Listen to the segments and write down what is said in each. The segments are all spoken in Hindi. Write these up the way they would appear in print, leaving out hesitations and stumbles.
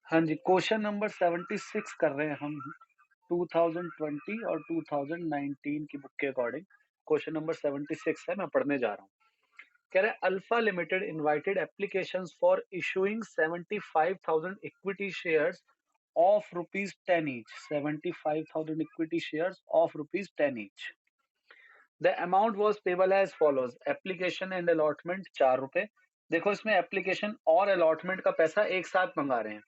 हाँ जी, क्वेश्चन नंबर 76 कर रहे हैं हम 2020 और 2019 की बुक के अकॉर्डिंग। क्वेश्चन नंबर 76 है, मैं पढ़ने जा रहा हूँ। कह रहा है alpha limited invited applications for issuing 75,000 equity shares of rupees 10 each. 75,000 equity shares of rupees 10 each. The amount was payable as follows. Application and allotment 4 रुपए। देखो इसमें एप्लीकेशन और अलॉटमेंट का पैसा एक साथ मंगा रहे हैं।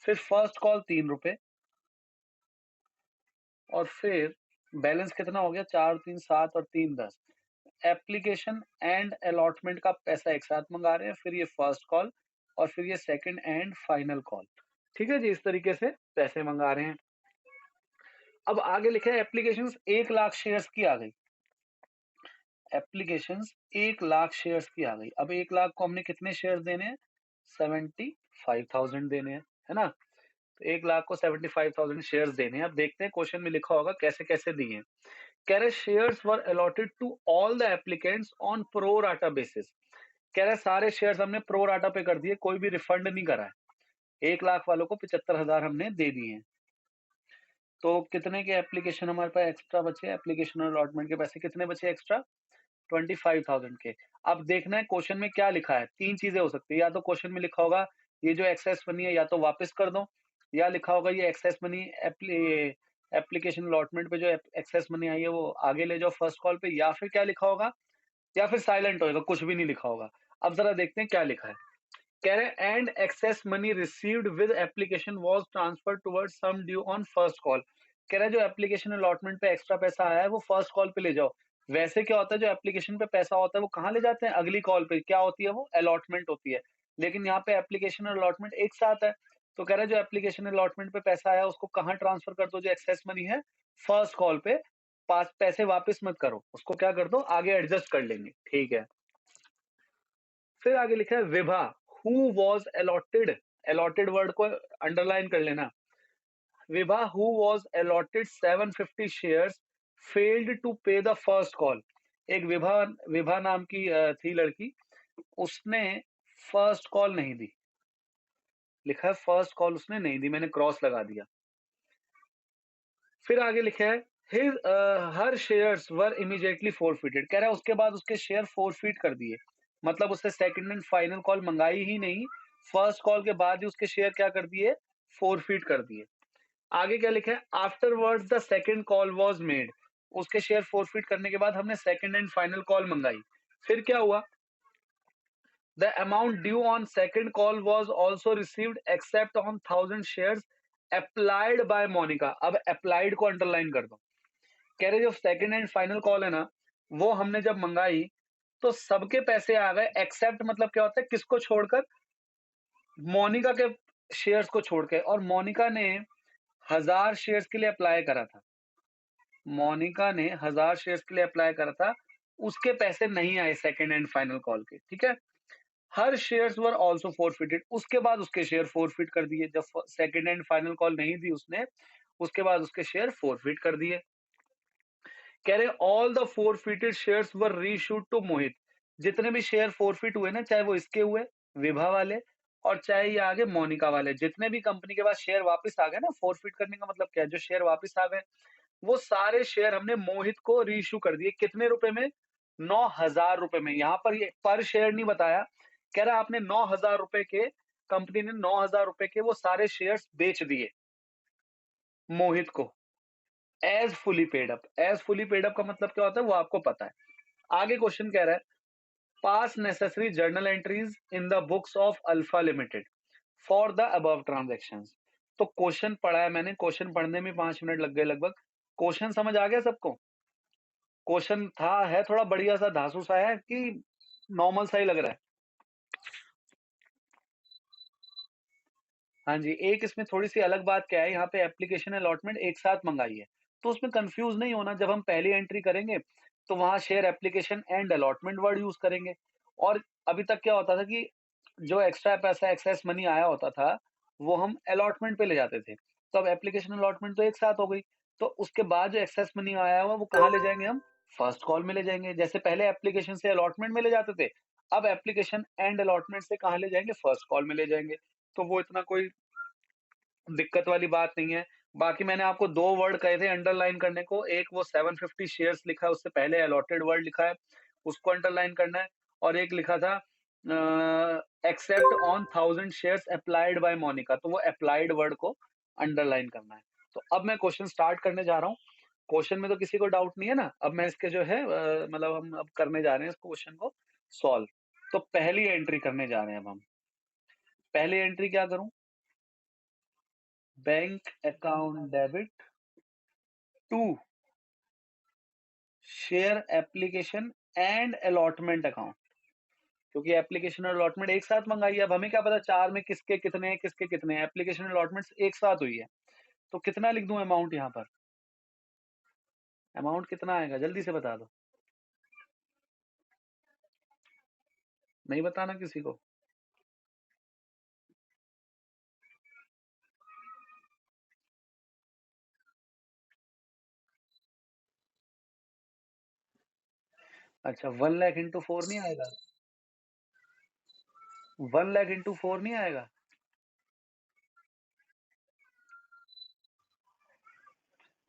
फिर फर्स्ट कॉल 3 रुपए और फिर बैलेंस कितना हो गया, 4 3 7 और 3 10। एप्लीकेशन एंड अलॉटमेंट का पैसा एक साथ मंगा रहे हैं, फिर ये फर्स्ट कॉल और फिर ये सेकंड एंड फाइनल कॉल। ठीक है जी, इस तरीके से पैसे मंगा रहे हैं। अब आगे लिखा है एप्लीकेशंस 1 लाख शेयर्स की आ गई। एप्लीकेशंस 1 लाख शेयर्स की आ गई। अब 1 लाख को हमने कितने शेयर्स देने हैं, 75,000 देने हैं, है ना। तो 1 लाख को 75,000 शेयर्स देने हैं। अब देखते हैं क्वेश्चन में लिखा होगा कैसे कैसे दिए हैं। कह रहे shares were allotted to all the applicants on pro rata basis. कह रहे सारे शेयर्स हमने प्रो राटा पे कर दिए, कोई भी रिफंड नहीं करा है। 1 लाख वालों को 75,000 हमने दे दिए हैं। तो कितने के एप्लीकेशन हमारे पास एक्स्ट्रा बचे, एप्लीकेशन और अलॉटमेंट के पैसे कितने बचे एक्स्ट्रा, 25,000 के। अब देखना है क्वेश्चन में क्या लिखा है। तीन चीजें हो सकती है, या तो क्वेश्चन में लिखा होगा ये जो एक्सेस मनी है या तो वापस कर दो, या लिखा होगा ये एक्सेस मनी एप्लीकेशन अलॉटमेंट पे जो एक्सेस मनी आई है वो आगे ले जाओ फर्स्ट कॉल पे, या फिर क्या लिखा होगा, या फिर साइलेंट होएगा, कुछ भी नहीं लिखा होगा। अब जरा देखते हैं क्या लिखा है। कह रहे हैं and excess money received with application was transferred towards sum due on first call. कह रहा है जो एप्लीकेशन अलॉटमेंट पे एक्स्ट्रा पैसा आया है वो फर्स्ट कॉल पे ले जाओ। वैसे क्या होता है, जो एप्लीकेशन पे पैसा होता है वो कहाँ ले जाते हैं, अगली कॉल पे। क्या होती है वो, अलॉटमेंट होती है। लेकिन यहाँ पे एप्लीकेशन और अलॉटमेंट एक साथ है। तो कह रहा है जो एप्लीकेशन अलॉटमेंट पे पैसा आया उसको कहाँ ट्रांसफर कर दो, जो एक्सेस मनी है फर्स्ट कॉल पे। पास पैसे वापस मत करो, उसको क्या कर दो, आगे एडजस्ट कर लेंगे। ठीक है। फिर आगे लिखा है Vibha who was allotted. Allotted word को अंडरलाइन कर लेना। Vibha who was allotted 750 shares failed to pay the first call. एक विभा विभा नाम की थी लड़की, उसने फर्स्ट कॉल नहीं दी। लिखा है फर्स्ट कॉल उसने नहीं दी, मैंने क्रॉस लगा दिया। फिर आगे लिखा है हिज हर शेयर्स वर इमीडिएटली फोरफिटेड। कह रहा है उसके बाद उसके शेयर फोरफिट कर दिए। मतलब उससे सेकंड एंड फाइनल कॉल मंगाई ही नहीं, फर्स्ट कॉल के बाद ही उसके शेयर क्या कर दिए, फोरफिट कर दिए। आगे क्या लिखा है afterwards the second call was made. उसके शेयर फोरफिट करने के बाद हमने सेकंड एंड फाइनल कॉल मंगाई। फिर क्या हुआ, the amount due on second call was also received except on 1000 shares applied by Monica. अब अप्लाइड को अंडरलाइन कर दो। कह रहे जो सेकंड एंड फाइनल कॉल है ना, वो हमने जब मंगाई तो सबके पैसे आ गए, एक्सेप्ट मतलब क्या होता है, किसको छोड़कर, मोनिका के शेयर्स को छोड़ के। और मोनिका ने 1000 शेयर्स के लिए अप्लाई करा था। मोनिका ने 1000 शेयर्स के लिए अप्लाई करा था, उसके पैसे नहीं आए सेकंड एंड फाइनल कॉल के। ठीक है। हर शेयर्स वर आल्सो फोरफिटेड। उसके बाद उसके शेयर फोरफिट कर दिए। जब सेकंड एंड फाइनल कॉल नहीं दी उसने, उसके बाद उसके शेयर फोरफिट कर दिए। कह रहे all the forfeited shares were reissued to Mohit. जितने भी शेयर फोरफिट हुए ना, चाहे वो इसके हुए विभा वाले और चाहे ये आगे मोनिका वाले, जितने भी कंपनी के पास शेयर वापस आ गए ना, फोरफिट करने का मतलब क्या है, जो शेयर वापस आ गए वो सारे शेयर हमने मोहित को रीइश्यू कर दिए। कितने रुपए में, 9,000 रुपए में। यहाँ पर ये पर शेयर नहीं बताया। कह रहा आपने 9,000 रुपए के, कंपनी ने 9,000 रुपए के वो सारे शेयर्स बेच दिए मोहित को। As fully paid up. As fully paid up का मतलब क्या होता है वो आपको पता है। आगे क्वेश्चन कह रहा है पास necessary journal entries in the books of alpha limited for the above transactions. तो क्वेश्चन पढ़ा है मैंने, क्वेश्चन पढ़ने में 5 मिनट लग गए लगभग। क्वेश्चन समझ आ गया सबको। क्वेश्चन था है थोड़ा बढ़िया सा, धांसू सा है कि नॉर्मल सा ही लग रहा है। हाँ जी, एक इसमें थोड़ी-सी अलग बात क्या है, यहाँ पे एप्लीकेशन अलॉटमेंट एक साथ मँगाई है, तो उसमें कन्फ्यूज़ नहीं होना। जब हम पहली एंट्री करेंगे, तो वहाँ share application and allotment word use करेंगे। और अभी तक क्या होता था कि जो एक्स्ट्रा पैसा एक्सेस मनी आया होता था, वो हम अलॉटमेंट पे ले जाते थे। तो अब एप्लीकेशन अलॉटमेंट तो एक साथ हो गई, तो उसके बाद जो एक्सेस मनी आया हुआ, वो कहाँ ले जाएँगे हम? फर्स्ट कॉल में ले जाएँगे। जैसे पहले एप्लीकेशन से अलॉटमेंट में ले जाते थे, अब एप्लीकेशन एंड अलॉटमेंट से कहाँ ले जाएँगे? फर्स्ट कॉल में ले जाएँगे। तो वो इतना कोई दिक्कत वाली बात नहीं है। बाकी मैंने आपको 2 वर्ड कहे थे अंडरलाइन करने को, एक वो 750 शेयर्स लिखा है, उससे पहले अलॉटेड वर्ड लिखा है, उसको अंडरलाइन करना है और एक लिखा था except on 1000 shares applied by Monica, तो वो एप्लाइड वर्ड को अंडरलाइन करना है। तो अब मैं क्वेश्चन स्टार्ट करने जा रहा हूँ। क्वेश्चन में तो किसी को डाउट नहीं है ना? अब मैं इसके जो है मतलब हम अब करने जा रहे हैं इस क्वेश्चन को सॉल्व। तो पहली एंट्री करने जा रहे हैं अब हम। पहली एंट्री क्या करूँ? Bank account debit to share application and allotment account, क्योंकि एप्लीकेशन और अलॉटमेंट एक साथ मंगाई है। अब हमें क्या पता चार में किसके कितने हैं, किसके कितने हैं। एप्लीकेशन अलॉटमेंट एक साथ हुई है, तो कितना लिख दूं अमाउंट यहाँ पर? अमाउंट कितना आएगा जल्दी से बता दो। नहीं बताना किसी को। अच्छा 1 लाख इंटू 4 नहीं आएगा? 1 लाख इंटू 4 नहीं आएगा?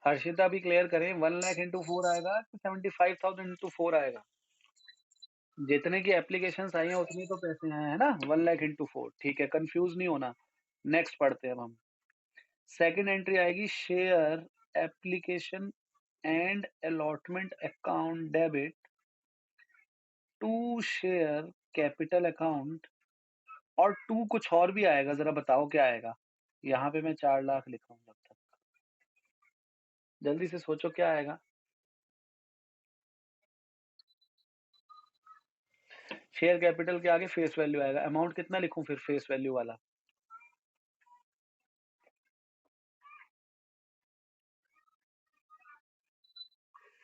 हर्षिता भी क्लियर करें, 1 लाख इंटू 4 आएगा कि 75,000 इंटू 4 आएगा? जितने की एप्लीकेशन आई हैं उतने तो पैसे आए हैं ना, 1 लाख इंटू 4। ठीक है, कंफ्यूज नहीं होना। नेक्स्ट पढ़ते हैं अब हम। सेकंड एंट्री आएगी share application and allotment account debit to share capital account, और टू कुछ और भी आएगा, जरा बताओ क्या आएगा। यहाँ पे मैं 4 लाख लिखा हूँ जब तक, जल्दी से सोचो क्या आएगा। शेयर कैपिटल के आगे फेस वैल्यू आएगा। अमाउंट कितना लिखूं फिर फेस वैल्यू वाला?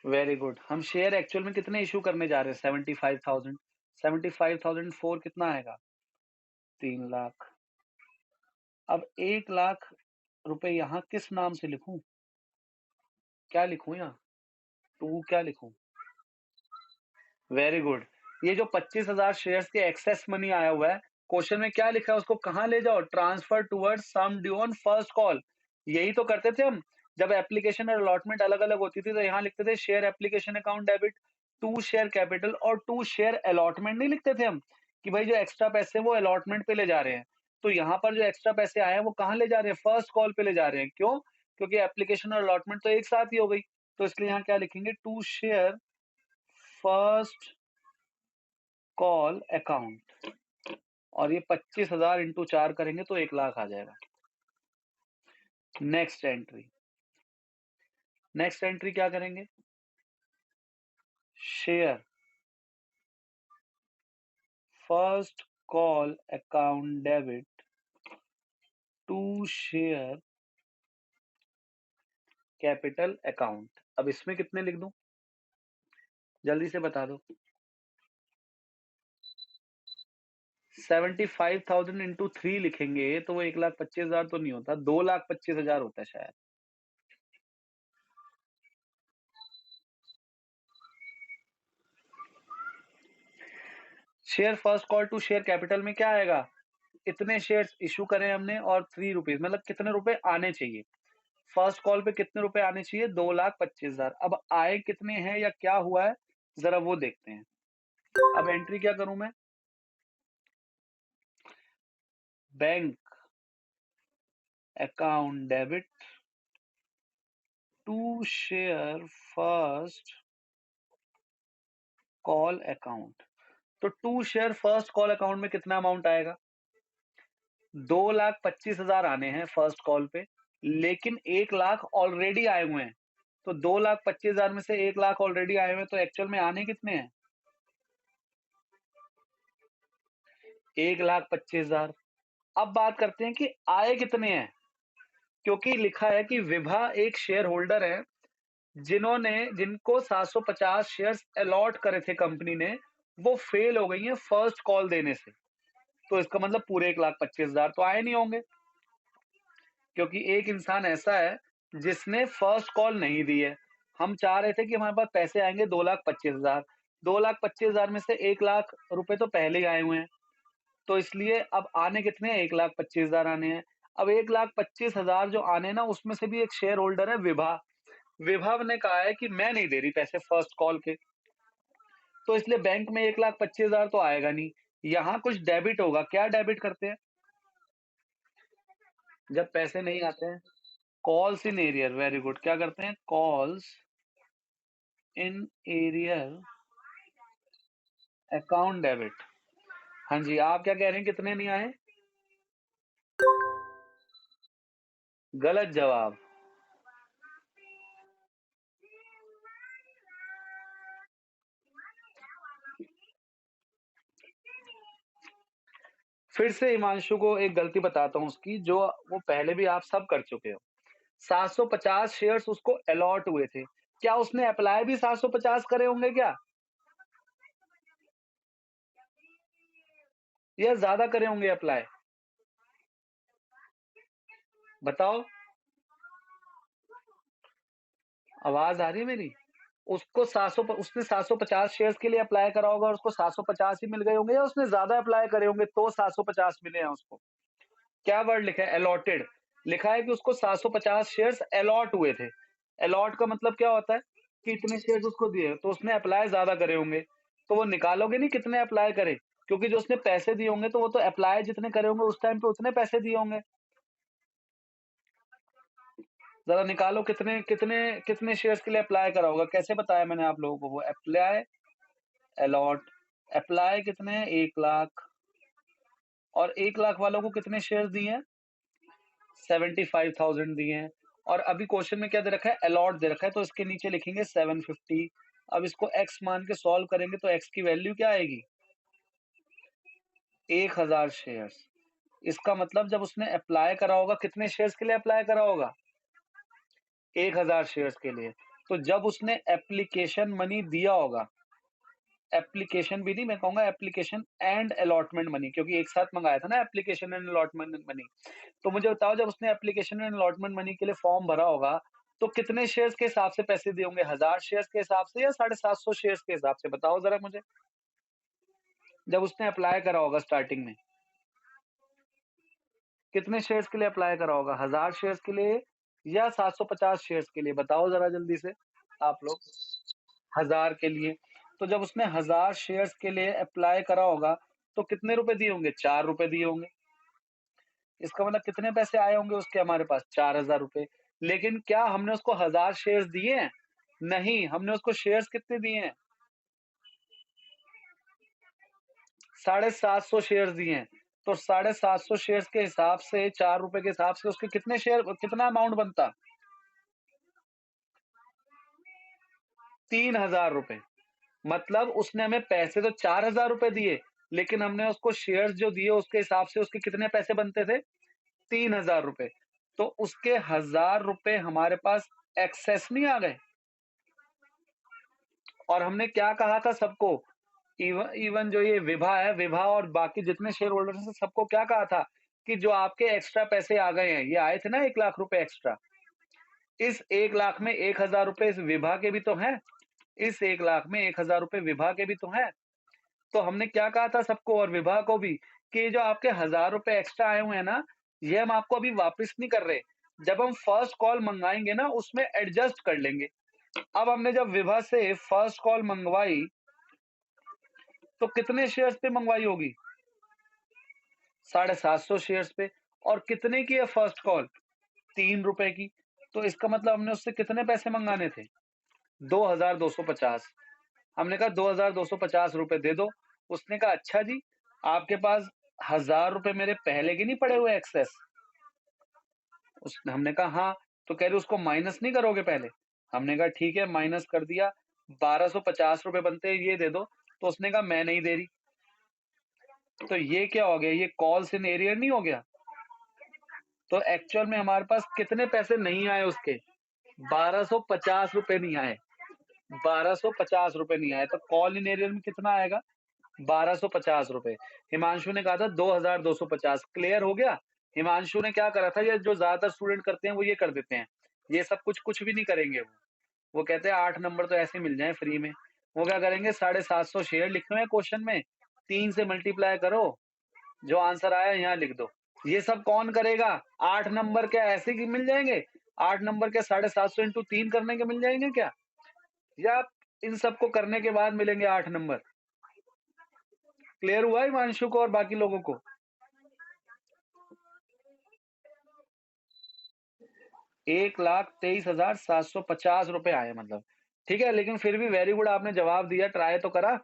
Very good. हम शेयर एक्चुअल में कितने इशू करने जा रहे हैं? 75,000। 75,000 फोर कितना आएगा? 3 लाख। अब 1 लाख रुपए यहाँ किस नाम से लिखूं? क्या लिखूं यहाँ? टू क्या लिखूं? Very good. ये जो 25,000 शेयर्स के एक्सेस मनी आया हुआ है, क्वेश्चन में क्या लिखा है उसको कहाँ ले जाओ? Transfer towards sum due on first call. यही तो करते थे हम। जब एप्लीकेशन और अलॉटमेंट अलग अलग होती थी तो यहाँ लिखते थे share application account debit to share capital और टू शेयर अलॉटमेंट नहीं लिखते थे हम, कि भाई जो एक्स्ट्रा पैसे हैं वो अलॉटमेंट पे ले जा रहे हैं। तो यहाँ पर जो एक्स्ट्रा पैसे आए हैं वो कहाँ ले जा रहे हैं? फर्स्ट कॉल पे ले जा रहे हैं। क्यों? क्योंकि एप्लीकेशन और अलॉटमेंट तो एक साथ ही हो गई। तो इसलिए यहाँ क्या लिखेंगे? To share first call account, और ये 25,000 इंटू 4 करेंगे तो 1 लाख आ जाएगा। Next entry. नेक्स्ट एंट्री क्या करेंगे? Share first call account debit to share capital account. अब इसमें कितने लिख दूं जल्दी से बता दो। 75,000 इंटू 3 लिखेंगे तो वो 1,25,000 तो नहीं होता, 2,25,000 होता है शायद। Share first call to share capital में क्या आएगा? इतने शेयर्स इशू करें हमने और 3 रुपीज, मतलब कितने रुपए आने चाहिए। फर्स्ट कॉल पे कितने रुपए आने चाहिए? 2,25,000। अब आए कितने हैं या क्या हुआ है जरा वो देखते हैं। अब एंट्री क्या करूं मैं? Bank account debit to share first call account. तो to share first call account में कितना अमाउंट आएगा? 2,25,000 आने हैं फर्स्ट कॉल पे, लेकिन 1 लाख ऑलरेडी आए हुए हैं। तो 2,25,000 में से 1 लाख ऑलरेडी आए हुए हैं, तो एक्चुअल में आने कितने हैं? 1,25,000। अब बात करते हैं कि आए कितने हैं, क्योंकि लिखा है कि विभा एक शेयर होल्डर है जिन्होंने जिनको 750 शेयर्स अलॉट करे थे कंपनी ने, वो फेल हो गई हैं फर्स्ट कॉल देने से। तो इसका मतलब पूरे 1,25,000 तो आए नहीं होंगे, क्योंकि एक इंसान ऐसा है जिसने फर्स्ट कॉल नहीं दी है। हम चाह रहे थे कि हमारे पास पैसे आएंगे 2,25,000। 2,25,000 में से 1 लाख रुपए तो पहले ही आए हुए हैं, तो इसलिए अब आने कितने हैं? 1,25,000 आने हैं। अब 1,25,000 जो आने ना उसमें से भी एक शेयर होल्डर है विभा। विभा ने कहा है कि मैं नहीं दे रही पैसे फर्स्ट कॉल के, तो इसलिए बैंक में 1,25,000 तो आएगा नहीं। यहाँ कुछ डेबिट होगा, क्या डेबिट करते हैं जब पैसे नहीं आते हैं? Calls in arrear, very good. क्या करते हैं? Calls in arrear account debit. हाँ जी, आप क्या कह रहे हैं कितने नहीं आए? गलत जवाब। फिर से हिमांशु को एक गलती बताता हूँ उसकी, जो वो पहले भी आप सब कर चुके हो। 750 शेयर्स उसको अलॉट हुए थे। क्या उसने अप्लाई भी 750 करे होंगे क्या? या ज़्यादा करे होंगे अप्लाई? बताओ, आवाज़ आ रही है मेरी? उसको 700 प उसने 750 शेयर्स के लिए अप्लाई करा होगा और उसको 750 ही मिल गए होंगे, या उसने ज़्यादा अप्लाई करे होंगे तो 750 मिले हैं उसको। क्या वर्ड लिखा है? अलॉटेड। लिखा है कि उसको 750 शेयर्स अलॉट हुए थे। अलॉट का मतलब क्या होता है कि इतने शेयर्स उसको दिए, तो उसने अप्लाई ज़्यादा करे होंगे। तो वो निकालोगे नहीं कितने अप्लाई करे, क्योंकि जो उसने पैसे दिए होंगे तो वो तो अप्लाई जितने करे होंगे उस टाइम पे उतने पैसे दिए होंगे। ज़रा निकालो कितने कितने कितने शेयर्स के लिए अप्लाई करा होगा। कैसे बताया मैंने आप लोगों को? वो अप्लाई, अलॉट, अप्लाई कितने? 1 लाख, और 1 लाख वालों को कितने शेयर्स दिए हैं? 75,000 दिए हैं। और अभी क्वेश्चन में क्या दे रखा है? अलॉट दे रखा है, तो इसके नीचे लिखेंगे 750। अब इसको x मान के सॉल्व करेंगे तो x की वैल्यू क्या आएगी? 1000 शेयर्स। इसका मतलब जब उसने अप्लाई करा होगा, कितने शेयर्स के लिए अप्लाई करा होगा? 1000 शेयर्स के लिए। तो जब उसने एप्लीकेशन मनी दिया होगा, एप्लीकेशन भी नहीं, मैं कहूँगा एप्लीकेशन एंड अलॉटमेंट मनी, क्योंकि एक साथ मँगाया था ना एप्लीकेशन एंड अलॉटमेंट मनी। तो मुझे बताओ, जब उसने एप्लीकेशन एंड अलॉटमेंट मनी के लिए फॉर्म भरा होगा, तो कितने शेयर्स के हिसाब से पैसे दिए होंगे? 1000 शेयर्स के हिसाब से या 750 शेयर्स के हिसाब से? बताओ ज़रा मुझे। जब उसने अप्लाई करा होगा स्टार्टिंग में, कितने शेयर्स के लिए अप्लाई करा होगा? 1000 शेयर्स के लिए या 750 शेयर्स के लिए? बताओ ज़रा जल्दी से आप लोग। 1000 के लिए। तो जब उसने 1000 शेयर्स के लिए अप्लाई करा होगा, तो कितने रुपए दिए होंगे? 4 रुपए दिए होंगे। इसका मतलब कितने पैसे आए होंगे उसके हमारे पास? 4000 रुपए। लेकिन क्या हमने उसको 1000 शेयर्स दिए हैं? नहीं, हमने उसको शेयर्स कितने दिए हैं? 750 शेयर्स दिए हैं। तो 750 शेयर्स के हिसाब से 4 रुपए के हिसाब से उसके कितने शेयर, कितना अमाउंट बनता? 3000 रुपए। मतलब उसने हमें पैसे तो 4000 रुपए दिए, लेकिन हमने उसको शेयर्स जो दिए उसके हिसाब से उसके कितने पैसे बनते थे? 3000 रुपए। तो उसके 1000 रुपए हमारे पास एक्सेस नहीं आ गए? और हमने क्या कहा था सबको? इवन इवन जो ये विभा है, विभा और बाकी जितने शेयर होल्डर्स हैं, सबको क्या कहा था कि जो आपके एक्स्ट्रा पैसे आ गए हैं, ये आए थे ना 1 लाख रुपए एक्स्ट्रा, इस 1 लाख में 1000 रुपए इस विभा के भी तो हैं। इस 1 लाख में 1000 रुपए विभा के भी तो हैं। तो हमने क्या कहा था सबको और विभा को भी, कि जो आपके 1000 रुपए एक्स्ट्रा आए हुए हैं ना, ये हम आपको अभी वापस नहीं कर रहे। जब हम फर्स्ट कॉल मंगाएँगे ना, उसमें एडजस्ट कर लेंगे। अब हमने जब विभा से फर्स्ट कॉल मंगवाई, तो कितने शेयर्स पे मंगवाई होगी? 750 शेयर्स पे। और कितने की है फर्स्ट कॉल? 3 रुपए की। तो इसका मतलब हमने उससे कितने पैसे मंगाने थे? 2250। हमने कहा 2250 रुपए दे दो। उसने कहा अच्छा जी, आपके पास 1000 रुपए मेरे पहले के नहीं पड़े हुए एक्सेस? हमने कहा हाँ। तो कह रहे उसको माइनस नहीं करोगे पहले? हमने कहा ठीक है, माइनस कर दिया। 1250 रुपए बनते हैं, ये दे दो। तो उसने कहा मैं नहीं दे रही। तो ये क्या हो गया? ये कॉल्स इन एरियर नहीं हो गया? तो एक्चुअल में हमारे पास कितने पैसे नहीं आए उसके? 1250 रुपए नहीं आए। 1250 रुपए नहीं आए, तो कॉल इन एरियर में कितना आएगा? 1250 रुपए। हिमांशु ने कहा था 2250। क्लियर हो गया? हिमांशु ने क्या करा था, ये जो ज्यादातर स्टूडेंट करते हैं वो ये कर देते हैं, ये सब कुछ कुछ भी नहीं करेंगे। वो कहते हैं 8 नंबर तो ऐसे मिल जाए फ्री में। वो क्या करेंगे, 750 शेयर लिखे हुए हैं क्वेश्चन में, 3 से मल्टीप्लाई करो, जो आंसर आया यहाँ लिख दो। ये सब कौन करेगा? 8 नंबर क्या ऐसे ही मिल जाएँगे? 8 नंबर क्या 750 इंटू 3 करने के मिल जाएँगे क्या? या इन सबको करने के बाद मिलेंगे 8 नंबर? क्लियर हुआ हिमांशु को और बाकी लोगों को? 1,23,750 रुपए आए मतलब। ठीक है, लेकिन फिर भी वेरी गुड आपने जवाब दिया, ट्राई तो करा।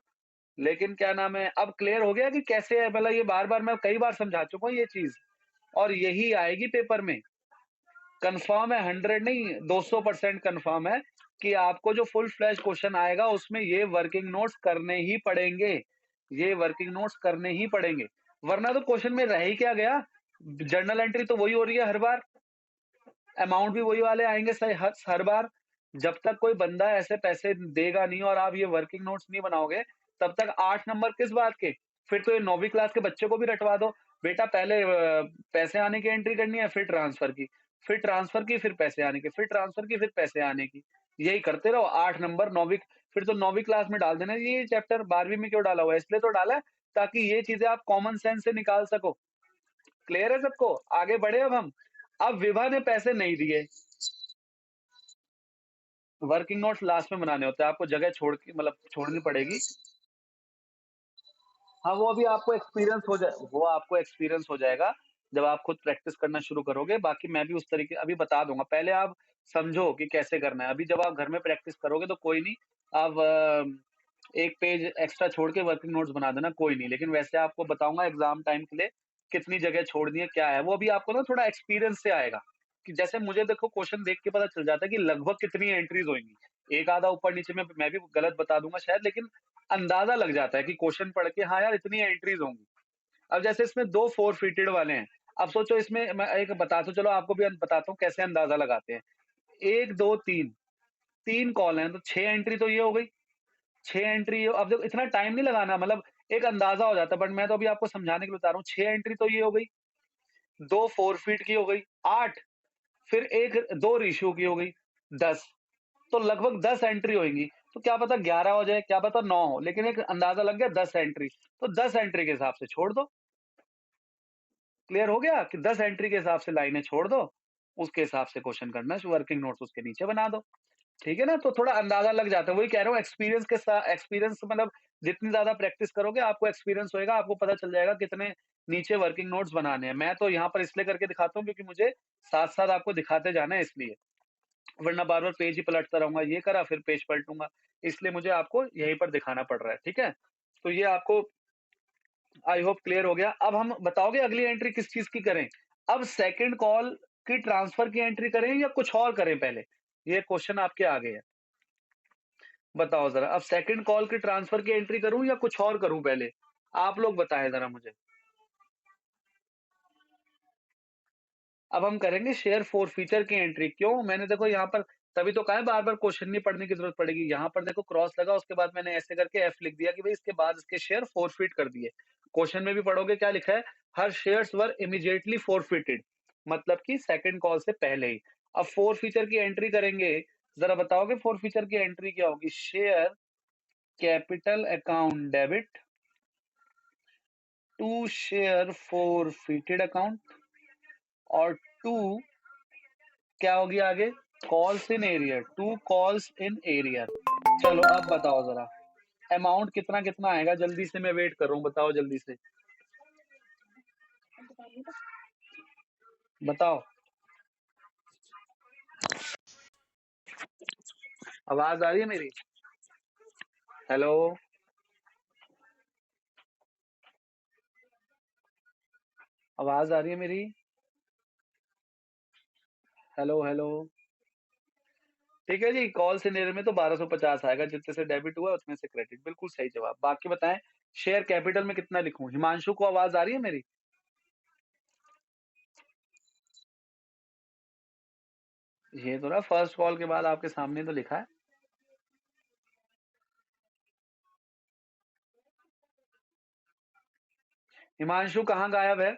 लेकिन क्या नाम है, अब क्लियर हो गया कि कैसे है, मतलब ये बार-बार मैं कई बार समझा चुका हूँ ये चीज़ और यही आएगी पेपर में। कन्फर्म है 100 नहीं 200% कन्फर्म है कि आपको जो फुल फ्लैश क्वेश्चन आएगा उसमें ये वर्किंग नोट्स करने ही पड़ेंगे। ये वर्किंग नोट्स करने ही पड़ेंगे। वरना तो क्वेश्चन में रह ही क्या गया? जर्नल एंट्री तो वही हो रही है हर बार। अमाउंट भी वही वाले आएँगे हर बार। जब तक कोई बंदा ऐसे पैसे देगा नहीं और आप ये वर्किंग नोट्स नहीं बनाओगे, तब तक 8 नंबर किस बात के? फिर तो ये 9वीं क्लास के बच्चे को भी रटवा दो। बेटा पहले पैसे आने की एंट्री करनी है, फिर ट्रांसफर की, फिर ट्रांसफर की, फिर पैसे आने की, फिर ट्रांसफर की, फिर पैसे आने की। यही करते रहो 8 नंबर 9वीं फिर तो 9वीं क्लास में डाल देना ये चैप्टर 12वीं में क्यों डाला हुआ है? इसलिए तो डाला है ताकि ये चीज़ें आप कॉमन सेंस से निकाल सको। क्लियर है सबको? आगे बढ़े अब हम। अब विभा ने पैसे नहीं दिए। वर्किंग नोट्स लास्ट में बनाने होते हैं, आपको जगह छोड़ के मतलब छोड़नी पड़ेगी। हाँ, वो आपको एक्सपीरियंस हो जाएगा, जब आप खुद प्रैक्टिस करना शुरू करोगे, बाकी मैं भी उस तरीके अभी बता दूँगा। पहले आप समझो कि कैसे करना है, अभी जब आप घर में प्रैक्टिस करोगे तो कोई नहीं, आप 1 पेज एक्स्ट्रा छोड़ के वर्किंग नोट्स बना देना, कोई नहीं। लेकिन वैसे आपको बताऊँगा एग्ज़ाम टाइम के लिए, कितनी जगह छोड़नी है, क्या है, वो अभी आपको ना थोड़ा एक्सपीरियंस से आएगा, कि जैसे मुझे देखो क्वेश्चन देख के पता चल जाता है कि लगभग कितनी एंट्रीज़ होएँगी। एक आधा ऊपर-नीचे में मैं भी गलत बता दूँगा शायद, लेकिन अंदाज़ा लग जाता है कि क्वेश्चन पढ़ के हाँ यार इतनी एंट्रीज़ होंगी। अब जैसे इसमें 2 फोरफिटेड वाले हैं। अब सोचो इसमें मैं एक बता तो चलो आपको भी बताता हूँ कैसे अंदाज़ा लगाते हैं। 1, 2, 3 3 कॉल हैं तो 6 एंट्री तो ये हो गई। 6 एंट्री अब देखो इतना टाइम नहीं लगाना मतलब एक अंदाज़ा हो जाता है बट मैं तो अभी आपको समझाने के लिए बता रहा हूँ। 6 एंट्री तो ये हो गई, 2 फोरफिट की हो गई 8 फिर 1 2 रेशियो की हो गई 10 तो लगभग 10 एंट्री होएँगी। तो क्या पता 11 हो जाए, क्या पता 9 हो, लेकिन एक अंदाज़ा लग गया 10 एंट्री। तो 10 एंट्री के हिसाब से छोड़ दो। क्लियर हो गया कि 10 एंट्री के हिसाब से लाइनें छोड़ दो, उसके हिसाब से क्वेश्चन करना, वर्किंग नोट्स उसके नीचे बना दो। ठीक है ना? तो थोड़ा अंदाज़ा लग जाता है। वही कह रहा हूँ एक्सपीरियंस मतलब जितनी ज़्यादा प्रैक्टिस करोगे आपको एक्सपीरियंस होएगा, आपको पता चल जाएगा कितने नीचे वर्किंग नोट्स बनाने हैं। मैं तो यहाँ पर इसलिए करके दिखाता हूँ क्योंकि मुझे साथ-साथ आपको दिखाते जाना है इसलिए। वरना बार-बार पेज ही पलटता रहूँगा, ये करा फिर पेज पलटूँगा। इसलिए मुझे आपको यहीं पर दिखाना पड़ रहा है, ठीक है? तो ये आपको आई होप क्लियर हो गया। अब हम बताओगे अगली एंट्री किस चीज़ की करें? अब सेकंड कॉल की ट्रांसफर की एंट्री करें या कुछ और करें पहले? ये क्वेश्चन आपके आगे है। बताओ ज़रा, अब सेकंड कॉल की ट्रांसफर की एंट्री करूँ या कुछ और करूँ पहले? आप लोग बताएँ ज़रा मुझे। अब हम करेंगे शेयर फ़ोरफ़ीचर की एंट्री। क्यों? मैंने देखो यहाँ पर तभी तो कहा है बार-बार क्वेश्चन नहीं पढ़ने की ज़रूरत पड़ेगी। यहाँ पर देखो क्रॉस लगा उसके बाद मैंने ऐसे करके एफ लिख दिया कि भई इसके बाद इसके शेयर फ़ोरफ़ीट कर दिए। क्वेश्चन में भी पढ़ोगे क्या लिखा है? हर शेयर्स वर इमीडिएटली फ़ोरफ़ीटेड मतलब कि सेकंड कॉल से पहले ही। अब फ़ोरफ़ीचर की एंट्री करेंगे, ज़रा बताओगे फ़ोरफ़ीचर की एंट्री क्या होगी? Share capital account debit to share forfeited account और टू क्या होगी आगे? Calls in arrear, 2 calls in arrear. चलो अब बताओ ज़रा, अमाउंट कितना-कितना आएगा? जल्दी से मैं वेट कर रहा हूँ, बताओ जल्दी से। बताओ, आवाज़ आ रही है मेरी? हेलो? आवाज़ आ रही है मेरी? Hello, hello? ठीक है जी, कॉल्स इन एरियर में तो 1250 आएगा, जितने से डेबिट हुआ उतने से क्रेडिट, बिल्कुल सही जवाब। बाकी बताएँ, शेयर कैपिटल में कितना लिखूँ? हिमांशु को आवाज़ आ रही है मेरी? ये तो ना फर्स्ट कॉल के बाद आपके सामने तो लिखा है। हिमांशु कहाँ गायब है?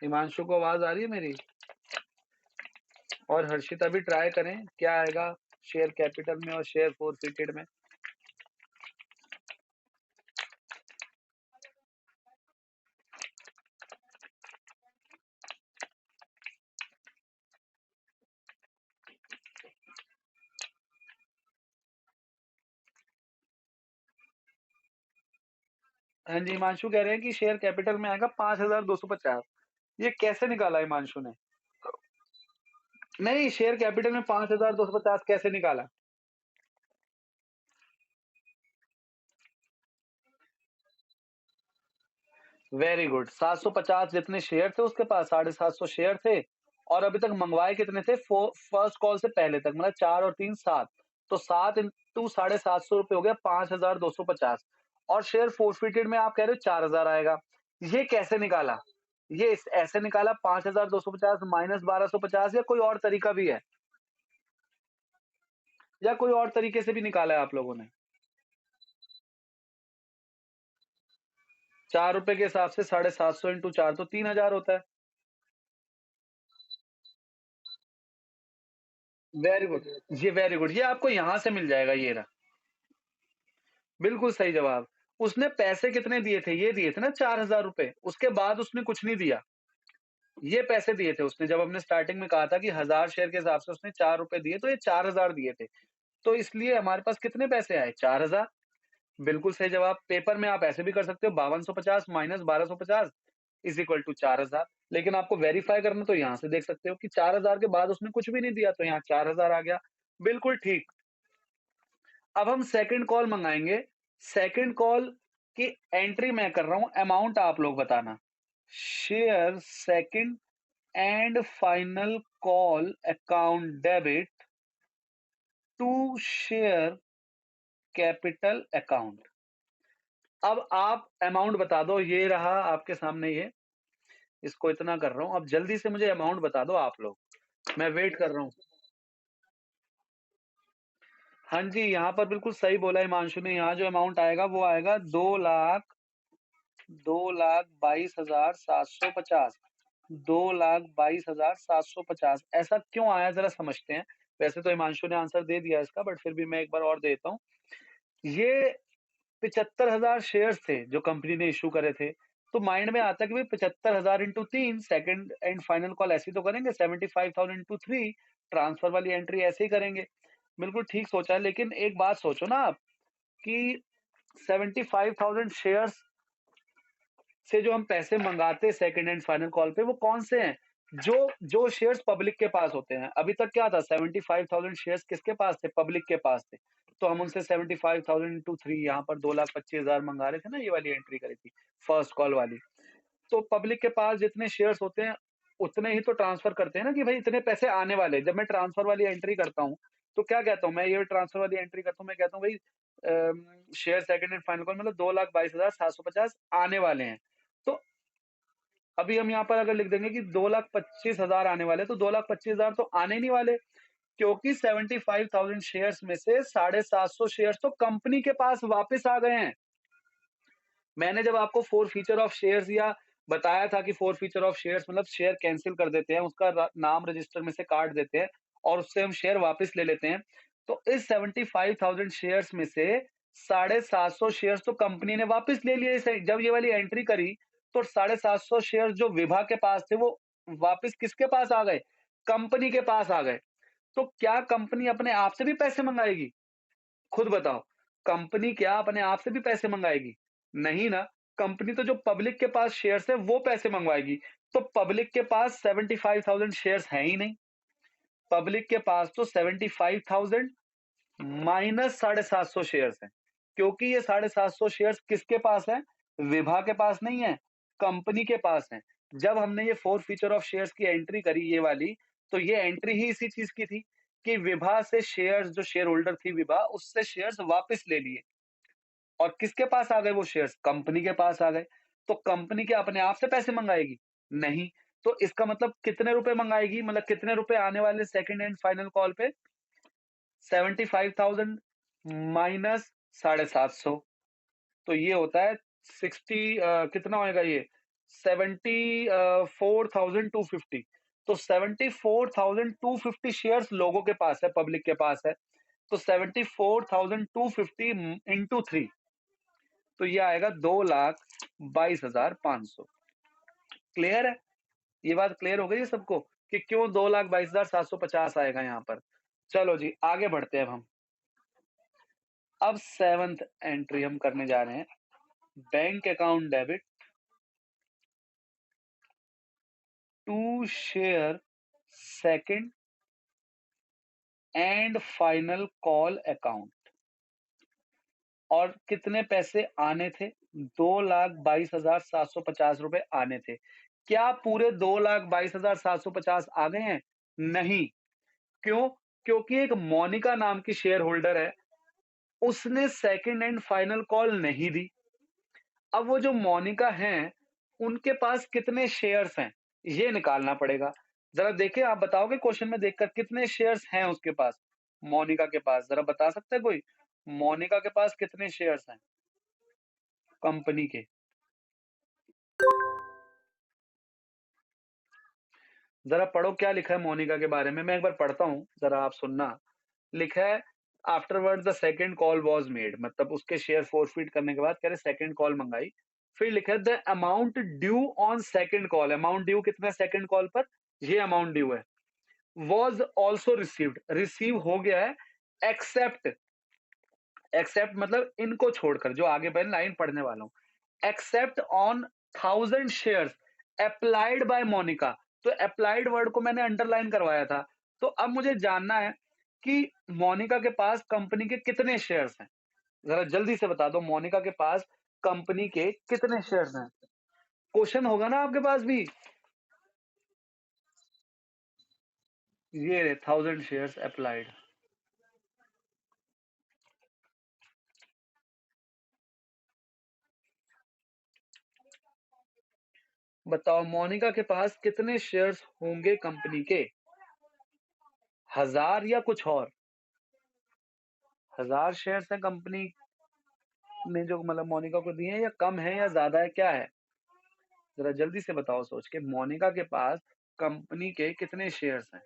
हिमांशु को आवाज़ आ रही है मेरी? और हर्षिता भी ट्राई करें, क्या आएगा शेयर कैपिटल में और शेयर फ़ोरफ़ीटेड में? हाँ जी, हिमांशु कह रहे हैं कि शेयर कैपिटल में आएगा 5,250। ये कैसे निकाला हिमांशु ने? नहीं, शेयर कैपिटल में 5,250 कैसे निकाला? Very good. 750 जितने शेयर थे उसके पास, 750 शेयर थे और अभी तक मंगवाए कितने थे? फर्स्ट कॉल से पहले तक, मतलब 4 और 3 7। तो 7 इंटू ₹750 हो गया 5,250 और शेयर फोरफिटेड में आप कह रहे हो 4,000 आएगा। ये कैसे निकाला? ये ऐसे निकाला 5,250 माइनस 1,250 या कोई और तरीका भी है? या कोई और तरीके से भी निकाला है आप लोगों ने? ₹4 के हिसाब से 750 इंटू 4 तो 3,000 होता है। Very good. ये वेरी गुड। ये आपको यहाँ से मिल जाएगा, ये रहा। बिल्कुल सही जवाब। उसने पैसे कितने दिए थे? ये दिए थे ना ₹4,000। उसके बाद उसने कुछ नहीं दिया। ये पैसे दिए थे उसने, जब हमने स्टार्टिंग में कहा था कि 1000 शेयर के हिसाब से उसने ₹4 दिए, तो ये 4,000 दिए थे। तो इसलिए हमारे पास कितने पैसे आए? 4,000। बिल्कुल सही जवाब। पेपर में आप ऐसे भी कर सकते हो, 5250 माइनस 1250 इज़ इक्वल टू 4,000। लेकिन आपको वेरीफाई करना तो यहाँ से देख सकते हो कि 4,000 के बाद उसने कुछ भी नहीं दिया, तो यहाँ 4,000 आ गया। बिल्कुल ठीक। अब हम सेकंड कॉल मंगाएँगे। सेकंड कॉल की एंट्री मैं कर रहा हूँ, अमाउंट आप लोग बताना। Share second and final call account debit to share capital account. अब आप अमाउंट बता दो, ये रहा आपके सामने ये, इसको इतना कर रहा हूँ। अब जल्दी से मुझे अमाउंट बता दो आप लोग, मैं वेट कर रहा हूँ। हाँ जी, यहाँ पर बिल्कुल सही बोला हिमांशु ने, यहाँ जो अमाउंट आएगा वो आएगा 2,22,750। 2,22,750 ऐसा क्यों आया ज़रा समझते हैं। वैसे तो हिमांशु ने आंसर दे दिया इसका, बट फिर भी मैं एक बार और देता हूँ। ये 75,000 शेयर्स थे जो कंपनी ने इश्यू करे थे। तो माइंड में आता है कि भाई 75,000 into 3 second and final call ऐसे ही तो करेंगे, 75,000 इंटू 3 ट्रांसफर वाली एंट्री ऐसे ही करेंगे। बिल्कुल ठीक सोचा है, लेकिन एक बात सोचो ना आप कि 75,000 शेयर्स से जो हम पैसे मंगाते हैं सेकंड एंड फाइनल कॉल पे, वो कौन से हैं? जो शेयर्स पब्लिक के पास होते हैं। अभी तक क्या था, 75,000 शेयर्स किसके पास थे? पब्लिक के पास थे। तो हम उनसे 75,000 इंटू 3 यहाँ पर 2,25,000 मंगा रहे थे ना, ये वाली एंट्री करी थी, फर्स्ट कॉल वाली। तो पब्लिक के पास जितने शेयर्स होते हैं, उतने ही तो ट्रांसफर करते हैं ना कि भाई इतने पैसे आने वाले हैं। जब मैं ट्रांसफर वाली एंट्री करता हूँ, तो क्या कहता हूँ मैं, ये ट्रांसफर वाली एंट्री करता हूँ, मैं कहता हूँ भाई share second and final call मतलब 2,22,750 आने वाले हैं। तो अभी हम यहाँ पर अगर लिख देंगे कि 2,25,000 आने वाले हैं, तो 2,25,000 तो आने ही नहीं वाले, क्योंकि 75,000 शेयर्स में से 750 शेयर्स तो कंपनी के पास वापस आ गए हैं। मैंने जब आपको फोर फीचर ऑफ शेयर्स या बताया था कि फोर फीचर ऑफ शेयर्स मतलब शेयर कैंसिल कर देते हैं, उसका नाम रजिस्टर में से काट देते हैं और उससे हम शेयर वापस ले लेते हैं। तो इस 75,000 शेयर्स में से 750 शेयर्स तो कंपनी ने वापस ले लिए। जब ये वाली एंट्री करी, तो 750 शेयर जो विभा के पास थे, वो वापस किसके पास आ गए? कंपनी के पास आ गए। तो क्या कंपनी अपने आप से भी पैसे मंगाएगी? खुद बताओ, कंपनी क्या अपने आप से भी पैसे मंगाएगी? नहीं ना। कंपनी तो जो पब्लिक के पास शेयर्स है वो पैसे मंगवाएगी। तो पब्लिक के पास 75,000 शेयर्स हैं ही नहीं। पब्लिक के पास तो 75,000 माइनस 750 शेयर्स हैं, क्योंकि ये 750 शेयर्स किसके पास है? विभा के पास नहीं है, कंपनी के पास है। जब हमने ये फोर फीचर ऑफ शेयर्स की एंट्री करी ये वाली, तो ये एंट्री ही इसी चीज की थी कि विभा से शेयर्स, जो शेयर होल्डर थी विभा, उससे शेयर्स वापस ले लिए और किसके पास आ गए वो शेयर्स? कंपनी के पास आ गए। तो कंपनी क्या अपने आप से पैसे मंगाएगी? नहीं। तो इसका मतलब कितने रुपए मंगाएगी, मतलब कितने रुपए आने वाले सेकंड एंड फाइनल कॉल पे? 75,000 माइनस 750, तो ये होता है कितना होएगा ये? 74,250। तो 74,250 शेयर्स लोगों के पास है, पब्लिक के पास है। तो 74,250 इंटू 3, तो ये आएगा 2,22,500। क्लियर है? ये बात क्लियर हो गई है सबको कि क्यों 2,22,750 आएगा यहाँ पर। चलो जी, आगे बढ़ते हैं अब हम। अब सेवंथ एंट्री हम करने जा रहे हैं। Bank account debit to share second and final call account. और कितने पैसे आने थे? 2,22,750 रुपए आने थे। क्या पूरे 2,22,750 आ गए हैं? नहीं। क्यों? क्योंकि एक मोनिका नाम की शेयर होल्डर है, उसने सेकंड एंड फाइनल कॉल नहीं दी। अब वो जो मोनिका हैं, उनके पास कितने शेयर्स हैं? ये निकालना पड़ेगा। ज़रा देखिए, आप बताओगे क्वेश्चन में देखकर कितने शेयर्स हैं उसके पास? मोनिका के पास, ज़रा बता सकता है कोई? मोनिका के पास कितने शेयर्स हैं कंपनी के? ज़रा पढ़ो क्या लिखा है मोनिका के बारे में, मैं एक बार पढ़ता हूँ, ज़रा आप सुनना। लिखा है afterwards the second call was made, मतलब उसके शेयर फोरफीट करने के बाद कह रहे सेकंड कॉल मंगाई। फिर लिखा है the amount due on second call, amount due कितना है सेकंड कॉल पर? ये अमाउंट ड्यू है। वाज़ आल्सो रिसीव्ड, रिसीव हो गया है, एक्सेप्ट, एक्सेप्ट मतलब इनको छोड़कर, जो आगे मैं लाइन पढ़ने वाला हूँ। Except on 1000 shares applied by Monica. तो अप्लाइड वर्ड को मैंने अंडरलाइन करवाया था। तो अब मुझे जानना है कि मोनिका के पास कंपनी के कितने शेयर्स हैं? ज़रा जल्दी से बता दो, मोनिका के पास कंपनी के कितने शेयर्स हैं? क्वेश्चन होगा ना आपके पास भी? ये 1000 शेयर्स अप्लाइड। बताओ मोनिका के पास कितने शेयर्स होंगे कंपनी के? 1000 या कुछ और? 1000 शेयर्स हैं कंपनी ने जो मतलब मोनिका को दिए हैं, या कम है या ज्यादा है, क्या है? जरा जल्दी से बताओ सोच के, मोनिका के पास कंपनी के कितने शेयर्स हैं?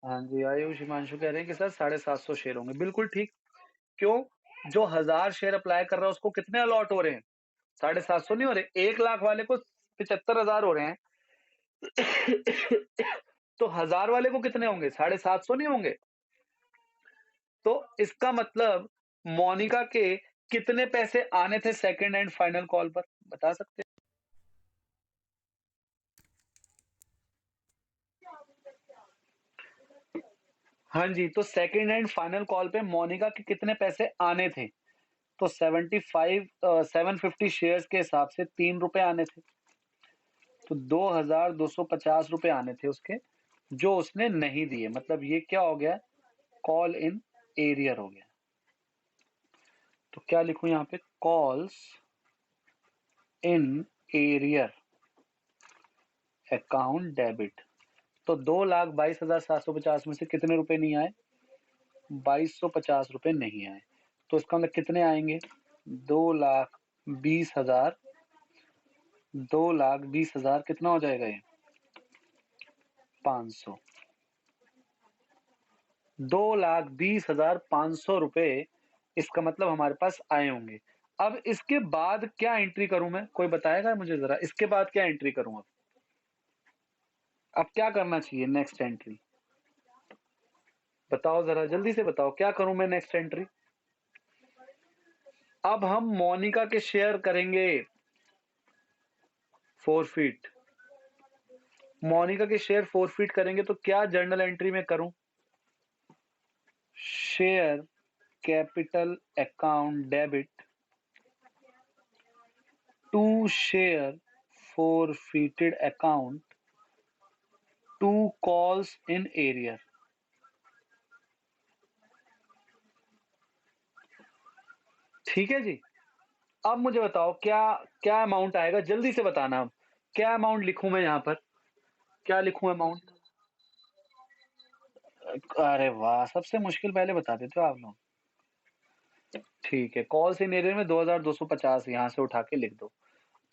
हाँ जी, आयुष हिमांशु कह रहे हैं कि सर 750 शेयर होंगे, बिल्कुल ठीक। क्यों? जो 1000 शेयर अप्लाई कर रहा है उसको कितने अलॉट हो रहे हैं? 750 नहीं हो रहे, 1 लाख वाले को 75,000 हो रहे हैं। तो 1000 वाले को कितने होंगे? 750 नहीं होंगे? तो इसका मतलब मोनिका के कितने पैसे आने थे सेकंड एंड फाइनल कॉल पर? बता सकते हैं? हाँ जी, तो सेकंड एंड फाइनल कॉल पे मोनिका के कितने पैसे आने थे? तो 750 शेयर्स के हिसाब से 3 रुपए आने थे। तो 2,250 रुपए आने थे उसके, जो उसने नहीं दिए। मतलब ये क्या हो गया? कॉल इन एरियर हो गया। तो क्या लिखूं यहाँ पे? Calls in arrear account debit. तो 2,22,750 में से कितने रुपए नहीं आए? 2,250 रुपए नहीं आए। तो इसका मतलब कितने आएंगे? 2,20,000। 2,20,000 कितना हो जाएगा ये? 500। 2,20,500 रुपए इसका मतलब हमारे पास आए होंगे। अब इसके बाद क्या एंट्री करूं मैं? कोई बताएगा मुझे जरा, इसके बाद क्या एंट्री करूं? अब क्या करना चाहिए नेक्स्ट एंट्री? बताओ जरा जल्दी से बताओ, क्या करूं मैं नेक्स्ट एंट्री? अब हम मोनिका के शेयर करेंगे फोरफीट। मोनिका के शेयर फोरफीट करेंगे तो क्या जर्नल एंट्री में करूं? Share capital account debit to share forfeited account to calls in arrear. ठीक है जी। अब मुझे बताओ क्या क्या अमाउंट आएगा, जल्दी से बताना। अब क्या अमाउंट लिखूं मैं यहाँ पर? क्या लिखूं अमाउंट? अरे वाह, सबसे मुश्किल पहले बता देते हो आप लोग। ठीक है, कॉल्स इन एरियर में 2,250 यहाँ से उठा के लिख दो।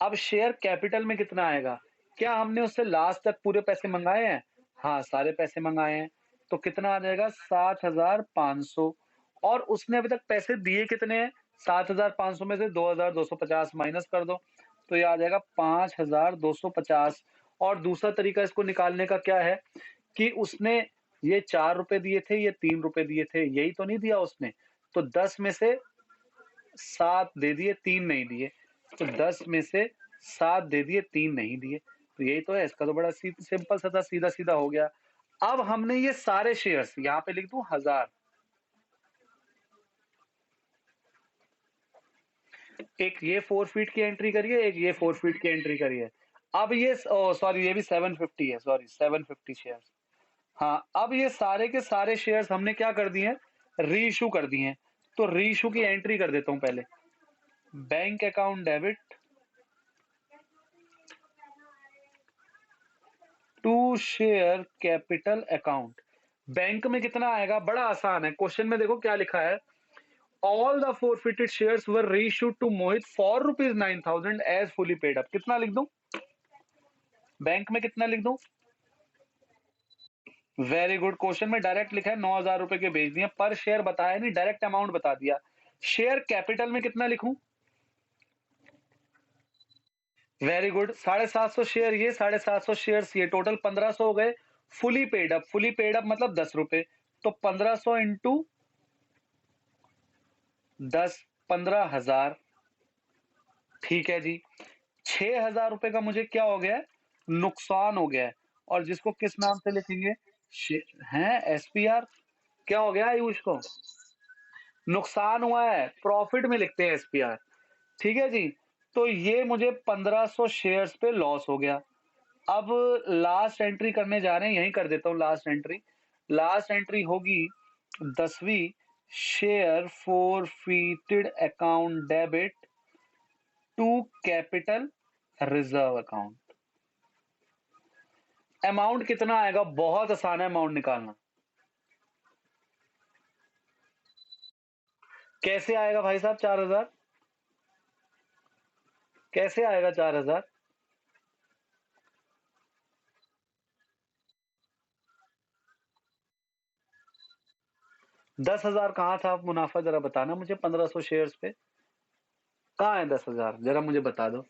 अब शेयर कैपिटल में कितना आएगा? क्या हमने उससे लास्ट तक पूरे पैसे मंगाए हैं? हाँ, सारे पैसे मंगाए हैं। तो कितना आ जाएगा? 7,500। और उसने अभी तक पैसे दिए कितने हैं? 7,500 में से 2,250 माइनस कर दो, तो ये आ जाएगा 5,250। और दूसरा तरीका इसको निकालने का क्या है कि उसने ये 4 रुपए दिए थे, ये 3 रुपए दिए थे, यही तो नहीं दिया उसने। तो 10 में से 7 दे दिए, 3 नहीं दिए, तो 10 में से 7 दे दिए, 3 नहीं दिए, तो यही तो है। इसका तो बड़ा सिंपल सा था, सीधा सीधा हो गया। अब हमने ये सारे शेयर्स यहाँ पे लिख दूं 1000, एक ये 4 फीट की एंट्री करिए, एक ये 4 फीट की एंट्री करिए। अब ये सॉरी, ये भी 750 है, सॉरी 750 शेयर्स। हाँ, अब ये सारे के सारे शेयर्स हमने क्या कर दिए हैं, री इशू कर दिए हैं। तो री इशू की एंट्री कर देता हूं पहले। Bank account debit to share capital account. Bank में कितना आएगा, बड़ा आसान है। क्वेश्चन में देखो क्या लिखा है, all the forfeited shares were reissued to Mohit for rupees 9000 as fully paid up. कितना लिख दूं, बैंक में कितना लिख दूं? वेरी गुड, क्वेश्चन में डायरेक्ट लिखा है 9000 रुपए के भेज दिए, पर शेयर बताया नहीं, डायरेक्ट अमाउंट बता दिया। शेयर कैपिटल में कितना लिखूं? वेरी गुड, 750 शेयर ये, 750 शेयर ये, टोटल 1500 हो गए। Fully paid up, fully paid up मतलब 10 रुपए, तो 1500 इंटू 10, 15,000। ठीक है जी, 6,000 रुपए का मुझे क्या हो गया है, नुकसान हो गया है। और जिसको किस नाम से लिखेंगे, हैं एसपीआर। क्या हो गया आयुष को, नुकसान हुआ है, प्रॉफिट में लिखते हैं एसपीआर। ठीक है जी, तो ये मुझे 1500 शेयर्स पे लॉस हो गया। अब लास्ट एंट्री करने जा रहे हैं, यहीं कर देता हूं लास्ट एंट्री। लास्ट एंट्री होगी 10वीं, share forfeited account debit to capital reserve account. Amount कितना आएगा, बहुत आसान है अमाउंट निकालना। कैसे आएगा भाई साहब 4000, कैसे आएगा 4000? 10,000 कहाँ था मुनाफा, जरा बताना मुझे 1500 शेयर्स पे। कहाँ है 10,000, जरा मुझे बता दो,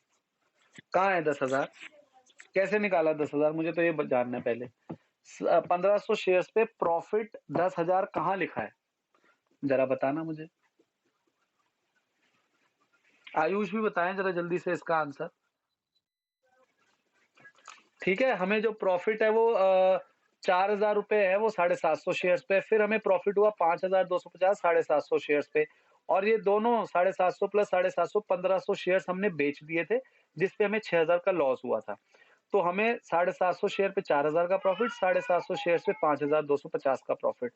कहाँ है 10,000? कैसे निकाला 10,000, मुझे तो ये जानना है पहले। 1500 शेयर्स पे प्रॉफिट 10,000 कहाँ लिखा है, जरा बताना मुझे। आयुष भी बताएं जरा जल्दी से इसका आंसर। ठीक है, हमें जो प्रॉफिट है वो 4,000 रुपए है, वो 750 शेयर्स पे। फिर हमें प्रॉफिट हुआ 5,250 750 शेयर्स पे। और ये दोनों 750 प्लस 750 1500 शेयर्स हमने बेच दिए थे, जिसपे हमें 6,000 का लॉस हुआ था। तो हमें 750 शेयर पे 4,000 का प्रॉफिट, 750 शेयर पे 5,250 का प्रॉफिट।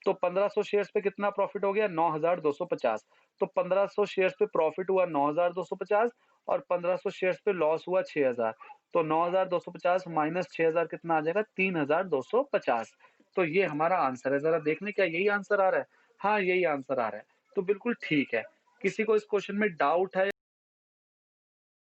तो 1500 शेयर्स पे कितना प्रॉफिट हो गया, 9,250। तो 1500 शेयर्स पे प्रॉफिट हुआ 9,250 और 1500 शेयर्स पे लॉस हुआ 6,000। तो 9,250 माइनस 6,000 कितना आ जाएगा, 3,250। तो ये हमारा आंसर है। जरा देखने, क्या यही आंसर आ रहा है? हाँ, यही आंसर आ रहा है। तो बिल्कुल ठीक है। किसी को इस क्वेश्चन में डाउट है